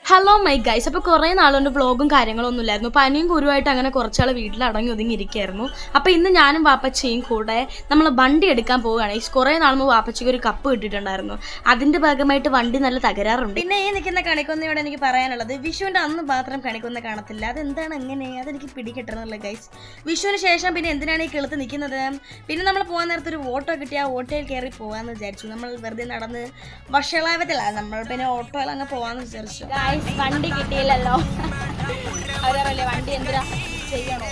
Hello my guys. അപ്പോൾ കുറേ നാളുകൊണ്ട് വ്ളോഗും കാര്യങ്ങളൊന്നും ഇല്ലായിരുന്നു. പനിയും കുരുവായിട്ട് അങ്ങനെ കുറച്ചാൾ വീട്ടിൽ അടങ്ങി ഒതുങ്ങിയിരിക്കുകയായിരുന്നു. അപ്പോൾ ഇന്ന് ഞാനും വാപ്പച്ചയും കൂടെ നമ്മൾ വണ്ടി എടുക്കാൻ പോവുകയാണ്. ഈ കുറേ നാളുമ്പോൾ വാപ്പച്ചയ്ക്ക് ഒരു കപ്പ് കിട്ടിയിട്ടുണ്ടായിരുന്നു. അതിൻ്റെ ഭാഗമായിട്ട് വണ്ടി നല്ല തകരാറുണ്ട്. പിന്നെ ഈ നിൽക്കുന്ന കണിക്കൊന്നയോടെ എനിക്ക് പറയാനുള്ളത്, വിഷുവിൻ്റെ അന്ന് മാത്രം കണിക്കൊന്ന കാണത്തില്ല. അതെന്താണ് അങ്ങനെ? അതെനിക്ക് പിടികിട്ടണമെന്നുള്ള ഗൈസ്. വിഷുവിന് ശേഷം പിന്നെ എന്തിനാണ് ഈ കിളുത്ത് നിൽക്കുന്നത്? പിന്നെ നമ്മൾ പോകാൻ നേരത്തെ ഒരു ഓട്ടോ കിട്ടി, ആ ഓട്ടോയിൽ കയറി പോകാമെന്ന് വിചാരിച്ചു. നമ്മൾ വെറുതെ നടന്ന് വഷളാവത്തില്ല, നമ്മൾ പിന്നെ ഓട്ടോയിൽ അങ്ങ് പോകാമെന്ന് വിചാരിച്ചു. വണ്ടി കിട്ടിയില്ലല്ലോ, അവരല്ലേ വണ്ടി എന്തിനാ ചെയ്യണോ.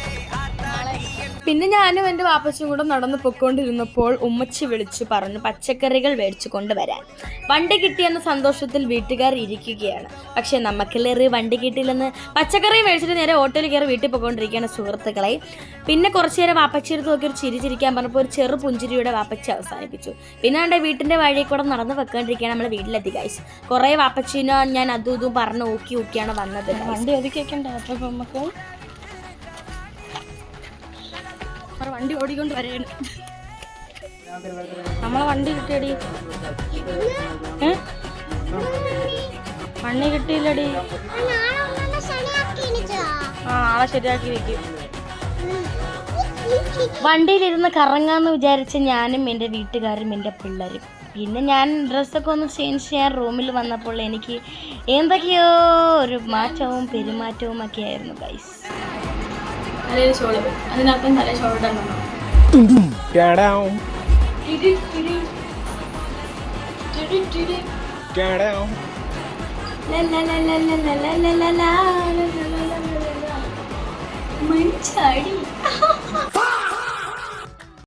പിന്നെ ഞാനും എൻ്റെ വാപ്പച്ചും കൂടെ നടന്ന് പൊയ്ക്കൊണ്ടിരുന്നപ്പോൾ ഉമ്മച്ചി വിളിച്ചു പറഞ്ഞു പച്ചക്കറികൾ മേടിച്ചു കൊണ്ടുവരാൻ. വണ്ടി കിട്ടിയെന്ന സന്തോഷത്തിൽ വീട്ടുകാർ ഇരിക്കുകയാണ്. പക്ഷെ നമുക്കില്ലേറെ വണ്ടി കിട്ടിയില്ലെന്ന് പച്ചക്കറി മേടിച്ചിട്ട് നേരെ ഓട്ടോയിൽ കയറി വീട്ടിൽ പോയിക്കൊണ്ടിരിക്കുകയാണ് സുഹൃത്തുക്കളെ. പിന്നെ കുറച്ചു നേരം വാപ്പച്ചിയെടുത്ത് നോക്കി ഒരു ചിരിച്ചിരിക്കാൻ പറഞ്ഞപ്പോൾ ഒരു ചെറു പുഞ്ചിരിയുടെ വാപ്പച്ചി അവസാനിപ്പിച്ചു. പിന്നെ എൻ്റെ വീട്ടിൻ്റെ വഴി കൂടെ നടന്ന് വെക്കാണ്ടിരിക്കുകയാണ് നമ്മൾ വീട്ടിലെത്തി ഗൈസ്. കുറേ വാപ്പച്ചിനോ ഞാൻ അതും ഇതും പറഞ്ഞ് ഊക്കിയാണ് വന്നത്. വണ്ടി ഒതുക്കിയൊക്കെ അപ്പോൾ നമുക്ക് വണ്ടി ഓടിക്കൊണ്ട് വരാണ്. നമ്മളെ വണ്ടി കിട്ടിയടി, വണ്ടി കിട്ടിയില്ലടി. ആളെ ശരിയാക്കി വെക്കും. വണ്ടിയിലിരുന്ന് കറങ്ങാന്ന് വിചാരിച്ച് ഞാനും എൻ്റെ വീട്ടുകാരും എൻ്റെ പിള്ളേരും. പിന്നെ ഞാൻ ഡ്രസ്സൊക്കെ ഒന്ന് ചേഞ്ച് ചെയ്യാൻ റൂമിൽ വന്നപ്പോൾ എനിക്ക് എന്തൊക്കെയോ ഒരു മാറ്റവും പെരുമാറ്റവും ഒക്കെ ആയിരുന്നു ഗൈസ്. തലയിൽ ഷോള്, അതിനകത്തും തലേ ഷോളിടണം. മഞ്ചാടി